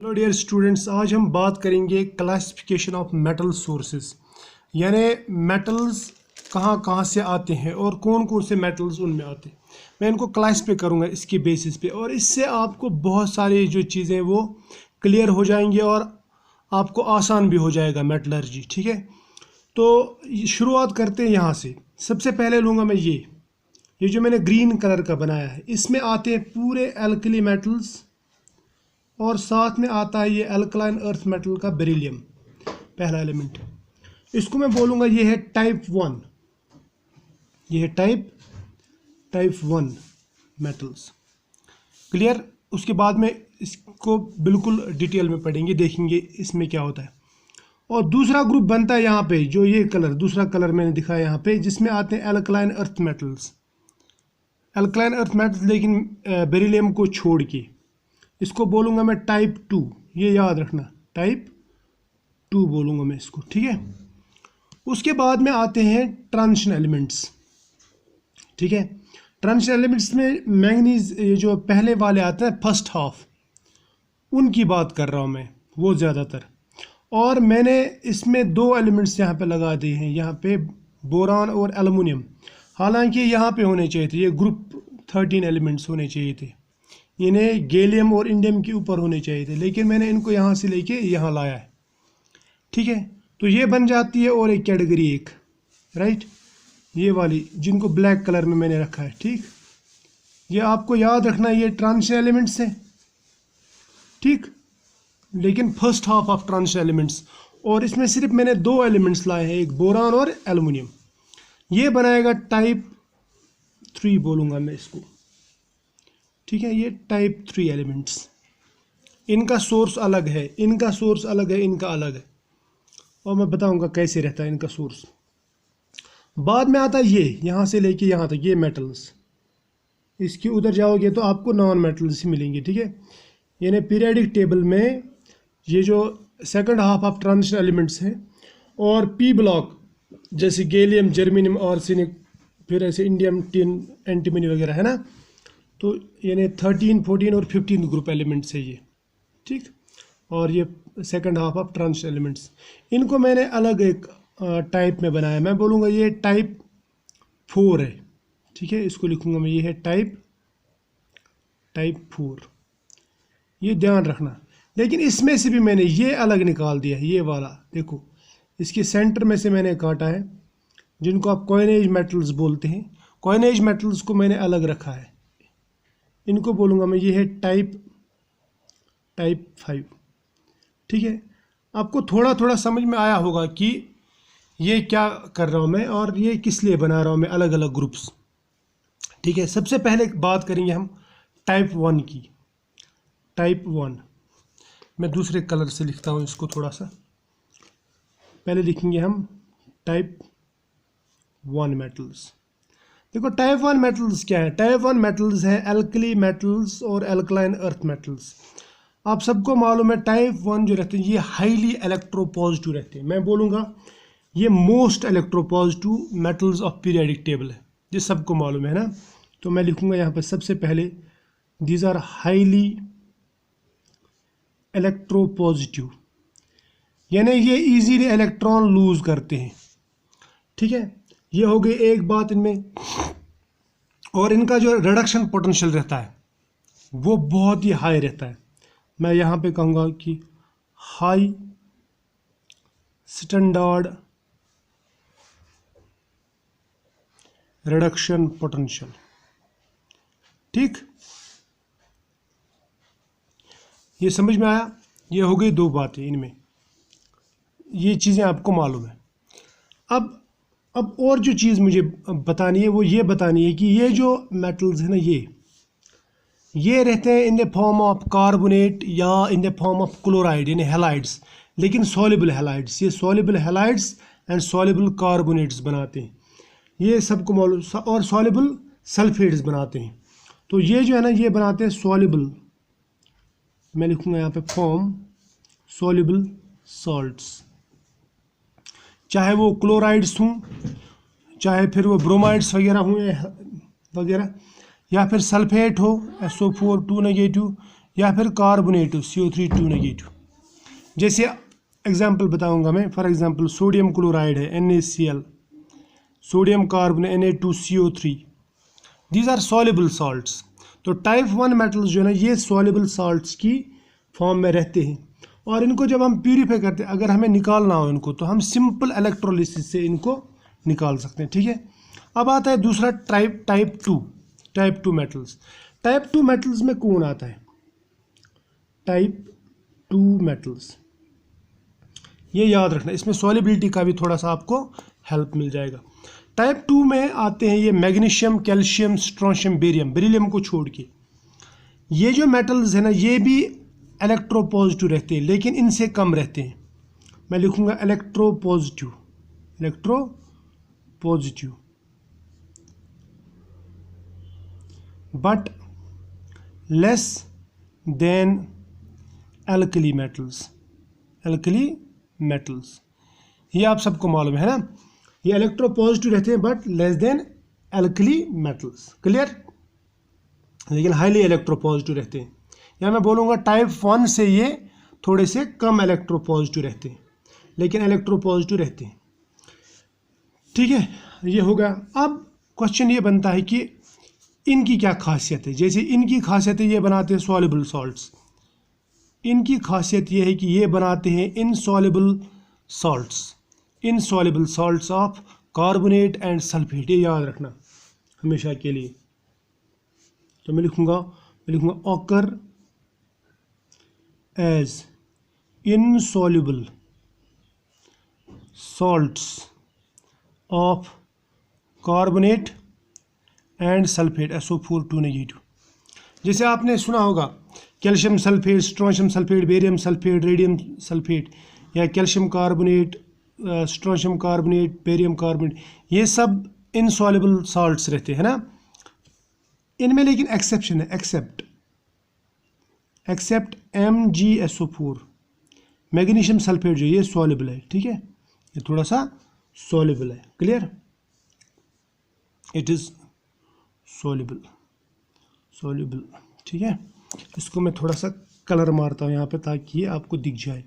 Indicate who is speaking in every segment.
Speaker 1: Hello dear students, आज हम बात करेंगे क्लासिफिकेशन ऑफ मेटल सोर्सेज, यानी मेटल्स कहाँ कहाँ से आते हैं और कौन कौन से मेटल्स उनमें आते हैं। मैं इनको क्लासिफाई करूँगा इसके बेसिस पे, और इससे आपको बहुत सारी जो चीज़ें वो क्लियर हो जाएंगी और आपको आसान भी हो जाएगा मेटलर्जी। ठीक है, तो शुरुआत करते हैं यहाँ से। सबसे पहले लूँगा मैं ये जो मैंने ग्रीन कलर का बनाया है, इसमें आते हैं पूरे एल्कली मेटल्स और साथ में आता है ये अल्कलाइन अर्थ मेटल का बेरिलियम, पहला एलिमेंट। इसको मैं बोलूँगा ये है टाइप 1, ये है टाइप 1 मेटल्स। क्लियर। उसके बाद में इसको बिल्कुल डिटेल में पढ़ेंगे, देखेंगे इसमें क्या होता है। और दूसरा ग्रुप बनता है यहाँ पे, जो ये कलर, दूसरा कलर मैंने दिखाया यहाँ पे, जिसमें आते हैं alkaline earth metals. Alkaline earth metals लेकिन बेरिलियम को छोड़ के, इसको बोलूँगा मैं टाइप 2। ये याद रखना, टाइप 2 बोलूँगा मैं इसको। ठीक है, उसके बाद में आते हैं ट्रांजिशन एलिमेंट्स। ठीक है, ट्रांजिशन एलिमेंट्स में मैंगनीज, ये जो पहले वाले आते हैं फर्स्ट हाफ, उनकी बात कर रहा हूँ मैं, वो ज़्यादातर। और मैंने इसमें 2 एलिमेंट्स यहाँ पे लगा दिए हैं, यहाँ पे बोरान और एल्युमिनियम। हालांकि यहाँ पे होने चाहिए थे, ये ग्रुप 13 एलिमेंट्स होने चाहिए थे, इन्हें गैलियम और इंडियम के ऊपर होने चाहिए थे, लेकिन मैंने इनको यहाँ से लेके यहाँ लाया है। ठीक है, तो ये बन जाती है और एक कैटेगरी एक, राइट, ये वाली जिनको ब्लैक कलर में मैंने रखा है। ठीक, ये आपको याद रखना, ये ट्रांजिशन एलिमेंट्स हैं। ठीक, लेकिन first half of transition elements, और इसमें सिर्फ मैंने 2 एलिमेंट्स लाए हैं, एक बोरान और एल्युमिनियम। ये बनाएगा टाइप 3 बोलूँगा मैं इसको। ठीक है, ये टाइप 3 एलिमेंट्स, इनका सोर्स अलग है, इनका सोर्स अलग है, इनका अलग है, और मैं बताऊंगा कैसे रहता है इनका सोर्स। बाद में आता है ये, यहाँ से लेके यहाँ तक ये मेटल्स, इसके उधर जाओगे तो आपको नॉन मेटल्स ही मिलेंगे। ठीक है, यानी पीरियडिक टेबल में ये जो second half of transition elements हैं, और पी ब्लॉक जैसे गैलियम, जर्मेनियम, आर्सेनिक, फिर ऐसे इंडियम, टिन, एंटीमनी वगैरह है ना, तो यानी 13, 14 और 15 ग्रुप एलिमेंट्स है ये। ठीक, और ये second half of transition elements, इनको मैंने अलग एक टाइप में बनाया। मैं बोलूँगा ये टाइप 4 है। ठीक है, इसको लिखूँगा मैं, ये है टाइप 4, ये ध्यान रखना। लेकिन इसमें से भी मैंने ये अलग निकाल दिया है, ये वाला देखो, इसके सेंटर में से मैंने काटा है, जिनको आप कॉइनेज मेटल्स बोलते हैं। कॉइनेज मेटल्स को मैंने अलग रखा है, इनको बोलूँगा मैं, ये है टाइप 5। ठीक है, आपको थोड़ा थोड़ा समझ में आया होगा कि ये क्या कर रहा हूँ मैं और ये किस लिए बना रहा हूँ मैं अलग अलग ग्रुप्स। ठीक है, सबसे पहले बात करेंगे हम टाइप 1 की। टाइप 1 मैं दूसरे कलर से लिखता हूँ इसको, थोड़ा सा पहले लिखेंगे हम टाइप 1 मेटल्स। देखो टाइप 1 मेटल्स क्या है। टाइप 1 मेटल्स है एल्कली मेटल्स और एल्कलाइन अर्थ मेटल्स। आप सबको मालूम है टाइप 1 जो रहते हैं ये हाईली इलेक्ट्रोपॉजिटिव रहते हैं। मैं बोलूँगा ये most electropositive metals of periodic table है, ये सबको मालूम है ना। तो मैं लिखूँगा यहाँ पर सबसे पहले, दीज आर हाईली इलेक्ट्रोपॉजिटिव, यानी ये इजीली इलेक्ट्रॉन लूज करते हैं। ठीक है, ये हो गई एक बात इनमें। और इनका जो रिडक्शन पोटेंशियल रहता है वो बहुत ही हाई रहता है। मैं यहाँ पे कहूँगा कि हाई स्टैंडर्ड रिडक्शन पोटेंशियल। ठीक, ये समझ में आया। ये हो गई 2 बातें इनमें, ये चीज़ें आपको मालूम है। अब और जो चीज़ मुझे बतानी है वो ये बतानी है कि ये जो मेटल्स है ना, ये रहते हैं in the form of carbonate या in the form of chloride यानी हैलाइड्स, लेकिन सॉल्युबल हैलाइड्स। ये soluble halides and soluble carbonates बनाते हैं, ये सबको मालूम, और सॉल्युबल सल्फेट्स बनाते हैं। तो ये जो है ना, ये बनाते हैं सॉल्युबल, मैं लिखूँगा यहाँ पे फॉर्म सॉल्युबल सॉल्ट्स, चाहे वो क्लोराइड्स हों, चाहे फिर वो ब्रोमाइड्स वगैरह हों वगैरह, या फिर सल्फेट हो SO4 2 नेगेटिव, या फिर कार्बोनेटिव CO3 2 नेगेटिव। जैसे एग्जांपल बताऊंगा मैं, फॉर एग्जांपल सोडियम क्लोराइड है NaCl, sodium carbonate Na2CO3, these are soluble salts. तो टाइप 1 मेटल्स जो है ना ये सॉल्युबल साल्ट्स की फॉर्म में रहते हैं, और इनको जब हम प्यूरीफाई करते हैं, अगर हमें निकालना हो इनको, तो हम सिंपल इलेक्ट्रोलिसिस से इनको निकाल सकते हैं, ठीक है। अब आता है दूसरा type two metals. Type 2 metals में कौन आता है? टाइप 2 मेटल्स, ये याद रखना, इसमें सॉल्युबिलिटी का भी थोड़ा सा आपको हेल्प मिल जाएगा। टाइप 2 में आते हैं ये magnesium, calcium, strontium, barium, beryllium को छोड़ के। ये जो मेटल्स है ना ये भी इलेक्ट्रोपॉजिटिव रहते हैं, लेकिन इनसे कम रहते हैं। मैं लिखूंगा electropositive, but less then alkali metals. ये आप सबको मालूम है ना, ये इलेक्ट्रोपॉजिटिव रहते हैं but less then alkali metals, clear. लेकिन हाईली इलेक्ट्रोपॉजिटिव रहते हैं, या मैं बोलूँगा टाइप 1 से ये थोड़े से कम इलेक्ट्रोपॉजिटिव रहते हैं, लेकिन इलेक्ट्रोपॉजिटिव रहते हैं, ठीक है। ये हो गया। अब क्वेश्चन ये बनता है कि इनकी क्या खासियत है। जैसे इनकी खासियत है, ये बनाते हैं सॉल्युबल सॉल्ट्स। इनकी खासियत ये है कि ये बनाते हैं insoluble salts of carbonate and sulphate. ये याद रखना हमेशा के लिए। तो मैं लिखूंगा occur as insoluble salts of carbonate and sulphate SO4 2 negative. जैसे आपने सुना होगा calcium sulphate, strontium sulphate, barium sulphate, radium sulphate, या calcium carbonate, strontium carbonate, barium carbonate, ये सब इनसॉल्युबल सॉल्ट्स रहते हैं ना। इनमें लेकिन एक्सेप्शन है, एक्सेप्ट MgSO4, मैग्नीशियम सल्फेट जो ये सॉल्युबल है, ठीक है, ये थोड़ा सा सॉल्युबल है, क्लियर। इट इज सॉल्युबल, ठीक है। इसको मैं थोड़ा सा कलर मारता हूँ यहाँ पे ताकि ये आपको दिख जाए।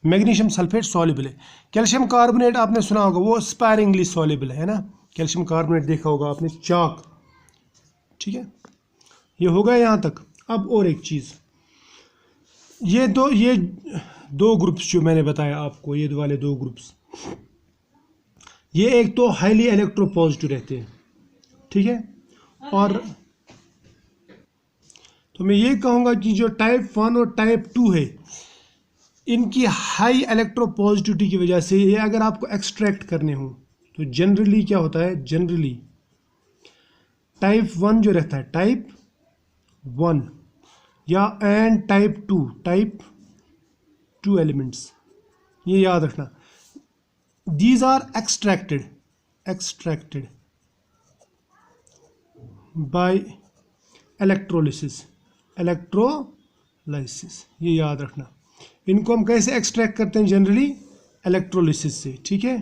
Speaker 1: मैग्नीशियम सल्फेट सॉल्युबल है। कैल्शियम कार्बोनेट आपने सुना होगा, वो स्पायरिंगली सॉल्युबल है ना। कैल्शियम कार्बोनेट देखा होगा आपने, चाक, ठीक है। ये हो गया यहाँ तक। अब और एक चीज़, ये दो ग्रुप्स जो मैंने बताया आपको, ये वाले दो ग्रुप्स, ये एक तो हाईली इलेक्ट्रोपॉजिटिव रहते हैं, ठीक है। और तो मैं ये कहूँगा कि जो टाइप 1 और टाइप 2 है, इनकी हाई इलेक्ट्रोपॉजिटिविटी की वजह से ये अगर आपको एक्सट्रैक्ट करने हो तो जनरली क्या होता है, जनरली टाइप 1 जो रहता है, टाइप 1 या एंड टाइप 2 एलिमेंट्स, ये याद रखना, these are extracted by electrolysis, ये याद रखना। इनको हम कैसे एक्सट्रैक्ट करते हैं, जनरली इलेक्ट्रोलिसिस से, ठीक है।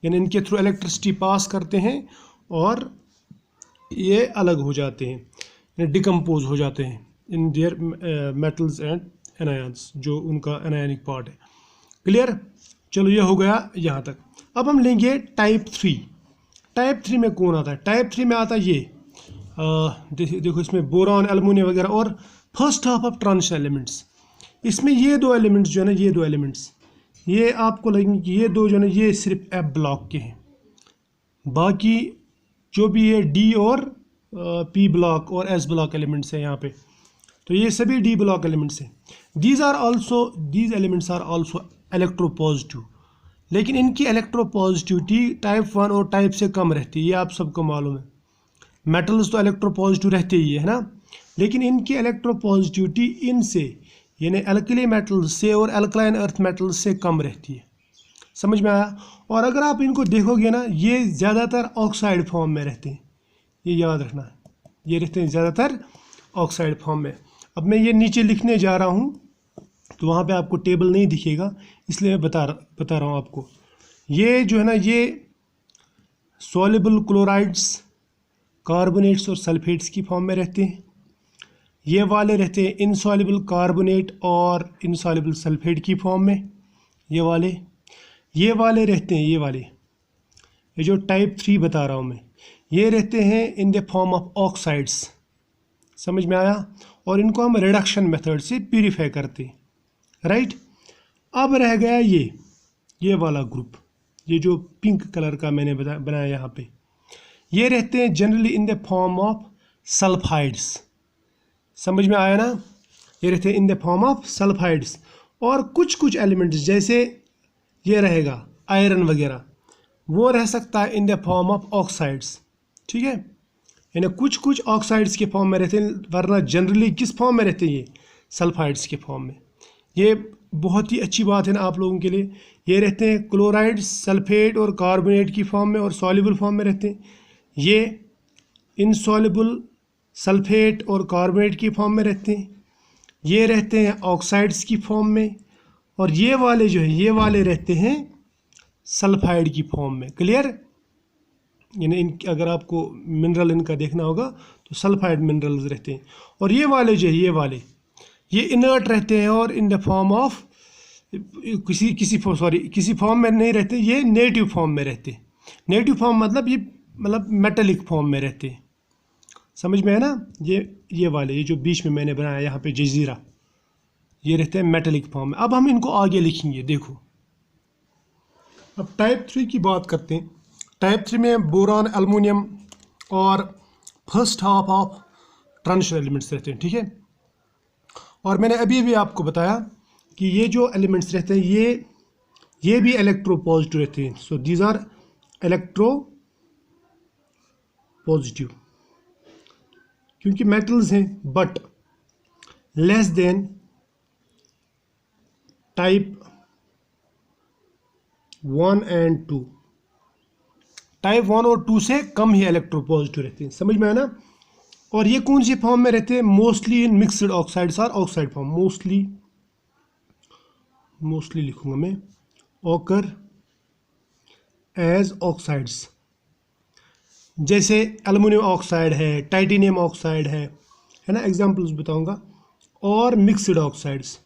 Speaker 1: यानी इनके थ्रू इलेक्ट्रिसिटी पास करते हैं और ये अलग हो जाते हैं, डिकम्पोज हो जाते हैं in their metals and anions, जो उनका एनायनिक पार्ट है, क्लियर। चलो ये हो गया यहाँ तक। अब हम लेंगे टाइप 3। टाइप 3 में कौन आता है? टाइप 3 में आता है ये देखो इसमें बोरॉन, एल्युमिनियम वगैरह, और first half of transition elements. इसमें ये दो एलिमेंट्स जो है ना, ये दो एलिमेंट्स, ये आपको लगेंगे कि ये दो जो है ना ये सिर्फ F ब्लॉक के हैं, बाकी जो भी ये D और P ब्लॉक और S ब्लॉक एलिमेंट्स हैं यहाँ पे, तो ये सभी D ब्लॉक एलिमेंट्स हैं। These elements are also electropositive, लेकिन इनकी इलेक्ट्रोपॉजिटिविटी टाइप 1 और टाइप से कम रहती है, ये आप सबको मालूम है। मेटल्स तो इलेक्ट्रोपॉजिटिव रहते ही है ना, लेकिन इनकी इलेक्ट्रोपॉजिटिविटी इनसे यानी एल्कली मेटल्स से और एल्कलाइन अर्थ मेटल्स से कम रहती है, समझ में आया। और अगर आप इनको देखोगे ना, ये ज़्यादातर ऑक्साइड फॉर्म में रहते हैं, ये याद रखना है, ये रहते हैं ज़्यादातर ऑक्साइड फॉर्म में। अब मैं ये नीचे लिखने जा रहा हूँ तो वहाँ पे आपको टेबल नहीं दिखेगा, इसलिए मैं बता रहा हूँ आपको। ये जो है ना ये सॉल्युबल क्लोराइड्स, कार्बोनेट्स और सल्फेट्स की फॉर्म में रहते हैं। ये वाले रहते हैं इनसॉल्युबल कार्बोनेट और इनसॉल्युबल सल्फेट की फॉर्म में, ये वाले रहते हैं, ये जो टाइप 3 बता रहा हूँ मैं, ये रहते हैं in the form of oxides. समझ में आया? और इनको हम रिडक्शन मेथड से प्यूरिफाई करते हैं, राइट। अब रह गया ये वाला ग्रुप, ये जो पिंक कलर का मैंने बनाया यहाँ पे, ये रहते हैं generally in the form of sulphides. समझ में आया ना? ये रहते हैं in the form of sulphides. और कुछ एलिमेंट्स जैसे ये रहेगा आयरन वगैरह, वो रह सकता है इन द फॉर्म ऑफ ऑक्साइड्स, ठीक है। यानी कुछ ऑक्साइड्स के फॉर्म में रहते हैं, वरना जनरली किस फॉर्म में रहते हैं? ये सल्फाइड्स के फॉर्म में। ये बहुत ही अच्छी बात है ना आप लोगों के लिए। ये रहते हैं क्लोराइड, सल्फेट और कार्बोनेट की फॉर्म में और सॉल्युबल फॉर्म में रहते हैं। ये इनसॉल्युबल सल्फेट और कार्बोनेट की फॉर्म में रहते हैं। ये रहते हैं ऑक्साइड्स की फॉर्म में। और ये वाले जो है, ये वाले रहते हैं सल्फाइड की फॉर्म में। क्लियर? यानी अगर आपको मिनरल इनका देखना होगा तो सल्फाइड मिनरल्स रहते हैं। और ये वाले जो है, ये इनर्ट रहते हैं और इन द फॉर्म ऑफ किसी फॉर्म में नहीं रहते, ये नेटिव फॉर्म में रहते हैं। नेटिव फॉर्म मतलब मेटेलिक फॉर्म में रहते हैं। समझ में है ना? ये वाले, ये जो बीच में मैंने बनाया यहाँ पे जजीरा, ये रहते हैं मेटेलिक फॉर्म में। अब हम इनको आगे लिखेंगे, देखो। अब टाइप 3 की बात करते हैं। टाइप 3 में बोरान, एल्युमिनियम और first half of transition elements रहते हैं, ठीक है। और मैंने अभी आपको बताया कि ये जो एलिमेंट्स रहते हैं, ये भी इलेक्ट्रो पॉजिटिव रहते हैं। So these are electropositive, क्योंकि मेटल्स हैं, but less than type 1 and 2। Type 1 और 2 से कम ही इलेक्ट्रो पॉजिटिव रहते हैं। समझ में है ना? और ये कौन सी फॉर्म में रहते हैं? Mostly in mixed oxides or oxide form. Mostly लिखूंगा मैं, ऑकर एज ऑक्साइड्स। जैसे एल्युमिनियम ऑक्साइड है, टाइटेनियम ऑक्साइड है ना, एग्जांपल्स बताऊंगा। और मिक्सड ऑक्साइड्स,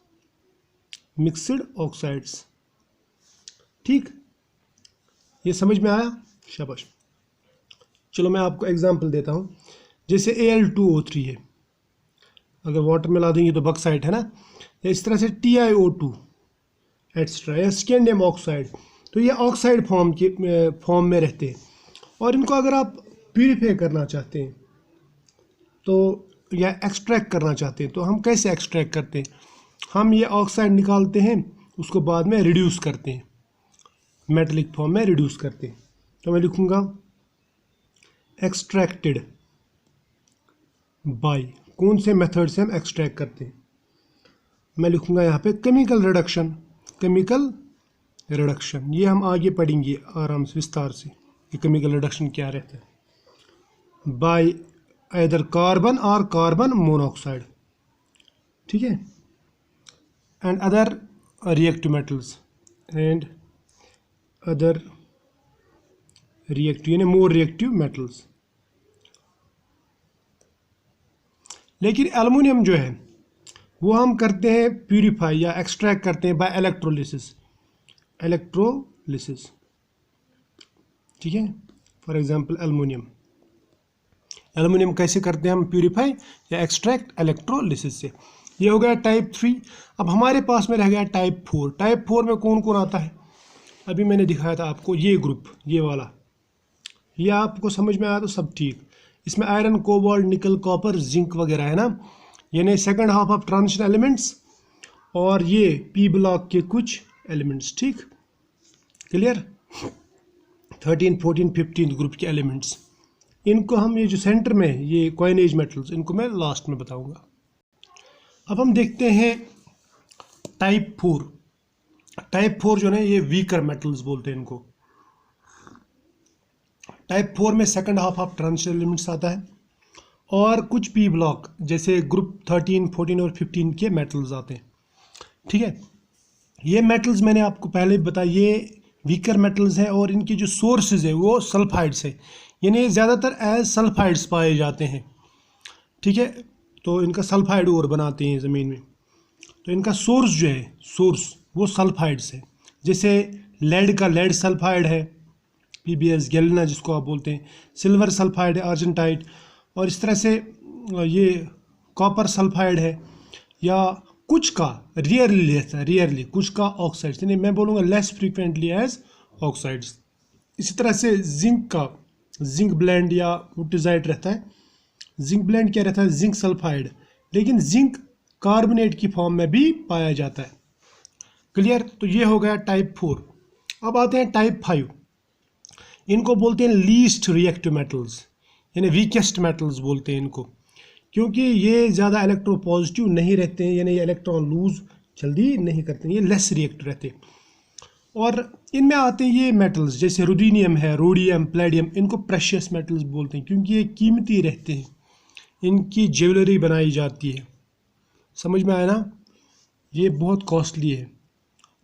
Speaker 1: ठीक। ये समझ में आया? शाबाश। चलो मैं आपको एग्जांपल देता हूँ। जैसे Al2O3 है, अगर वाटर में ला देंगे तो बक्साइट है ना, या इस तरह से TiO2 एक्स्ट्रा, या स्कैंडियम ऑक्साइड, तो ये ऑक्साइड फॉर्म में रहते हैं। और इनको अगर आप प्यूरिफाई करना चाहते हैं तो, या एक्सट्रैक्ट करना चाहते हैं, तो हम कैसे एक्सट्रैक्ट करते हैं? हम ये ऑक्साइड निकालते हैं, उसको बाद में रिड्यूस करते हैं, मेटेलिक फॉर्म में रिड्यूस करते हैं। तो मैं लिखूँगा एक्सट्रैक्टेड बाय, कौन से मेथड से हम एक्सट्रैक्ट करते हैं? मैं लिखूँगा यहाँ पे केमिकल रिडक्शन। ये हम आगे पढ़ेंगे आराम से, विस्तार से, कि केमिकल रिडक्शन क्या रहता है। बाय आइदर कार्बन और कार्बन मोनोऑक्साइड, ठीक है, एंड अदर रिएक्टिव मेटल्स यानी मोर रिएक्टिव मेटल्स। लेकिन एल्युमिनियम जो है वो हम करते हैं प्यूरिफाई या एक्सट्रैक्ट करते हैं बाय इलेक्ट्रोलिसिस, ठीक है। फॉर एग्जांपल एल्युमिनियम कैसे करते हैं हम? प्यूरिफाई या एक्सट्रैक्ट इलेक्ट्रोलिसिस से। ये हो गया टाइप 3। अब हमारे पास में रह गया टाइप 4। टाइप 4 में कौन कौन आता है? अभी मैंने दिखाया था आपको, ये ग्रुप, ये वाला, ये आपको समझ में आया तो सब ठीक। इसमें आयरन, कोबाल्ट, निकल, कॉपर, जिंक वगैरह है ना, यानी second half of transition elements. और ये पी ब्लॉक के कुछ एलिमेंट्स, ठीक, क्लियर। 13, 14, 15 ग्रुप के एलिमेंट्स, इनको हम, ये जो सेंटर में ये कॉइनेज मेटल्स, इनको मैं लास्ट में बताऊंगा। अब हम देखते हैं टाइप 4। टाइप 4 जो है ये वीकर मेटल्स बोलते हैं इनको। टाइप 4 में second half of transition elements आता है और कुछ पी ब्लॉक जैसे ग्रुप 13, 14 और 15 के मेटल्स आते हैं, ठीक है। ये मेटल्स मैंने आपको पहले बताया, ये वीकर मेटल्स हैं और इनकी जो सोर्सेज है वो सल्फाइड्स है, यानी ज़्यादातर एज सल्फाइड्स पाए जाते हैं, ठीक है। तो इनका सल्फाइड और बनाते हैं ज़मीन में। तो इनका सोर्स जो है, सोर्स वो सल्फाइड्स है। जैसे लेड का लेड सल्फाइड है, PbS गैलिना जिसको आप बोलते हैं, सिल्वर सल्फाइड है अर्जेंटाइट, और इस तरह से ये कॉपर सल्फाइड है, या कुछ का रेयरली रहता है, रेयरली कुछ का ऑक्साइड्स, यानी मैं बोलूँगा लेस फ्रीक्वेंटली एज ऑक्साइड्स। इसी तरह से जिंक का जिंक ब्लेंड या मोटिजाइट रहता है। जिंक ब्लेंड क्या रहता है, जिंक सल्फाइड, लेकिन जिंक कार्बोनेट की फॉर्म में भी पाया जाता है। क्लियर। तो ये हो गया टाइप 4। अब आते हैं टाइप 5। इनको बोलते हैं लीस्ट रिएक्टिव मेटल्स, यानी वीकेस्ट मेटल्स बोलते हैं इनको, क्योंकि ये ज़्यादा इलेक्ट्रोपॉजिटिव नहीं रहते हैं, यानी ये इलेक्ट्रॉन लूज जल्दी नहीं करते हैं, ये लेस रिएक्टिव रहते हैं। और इनमें आते हैं ये मेटल्स जैसे रुडीनियम है, रोडियम, प्लेडियम, इनको प्रेशियस मेटल्स बोलते हैं क्योंकि ये कीमती रहते हैं, इनकी ज्वेलरी बनाई जाती है। समझ में आया ना, ये बहुत कॉस्टली है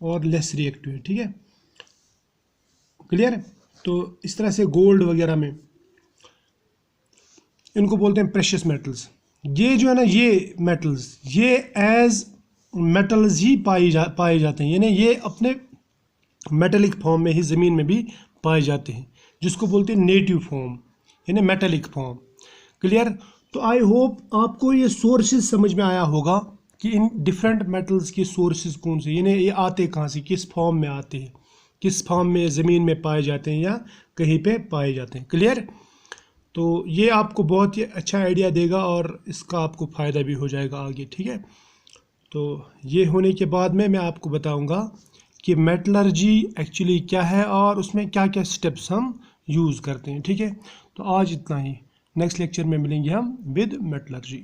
Speaker 1: और लेस रिएक्टिव है। ठीक है, क्लियर है। तो इस तरह से गोल्ड वगैरह में इनको बोलते हैं प्रेशियस मेटल्स। ये जो है ना, ये मेटल्स ये एज मेटल्स ही पाए जाते हैं, यानी ये अपने मेटेलिक फॉर्म में ही ज़मीन में भी पाए जाते हैं, जिसको बोलते हैं नेटिव फॉर्म, यानी मेटेलिक फॉर्म। क्लियर। तो आई होप आपको ये सोर्सेज समझ में आया होगा कि इन डिफरेंट मेटल्स के सोर्सेज कौन से, यानी ये आते कहाँ से, किस फॉर्म में आते हैं, किस फॉर्म में ज़मीन में पाए जाते हैं या कहीं पे पाए जाते हैं। क्लियर। तो ये आपको बहुत ही अच्छा आइडिया देगा और इसका आपको फ़ायदा भी हो जाएगा आगे। ठीक है। तो ये होने के बाद में मैं आपको बताऊंगा कि मेटलर्जी एक्चुअली क्या है और उसमें क्या क्या स्टेप्स हम यूज़ करते हैं। ठीक है। तो आज इतना ही, नेक्स्ट लेक्चर में मिलेंगे हम विद मेटलर्जी।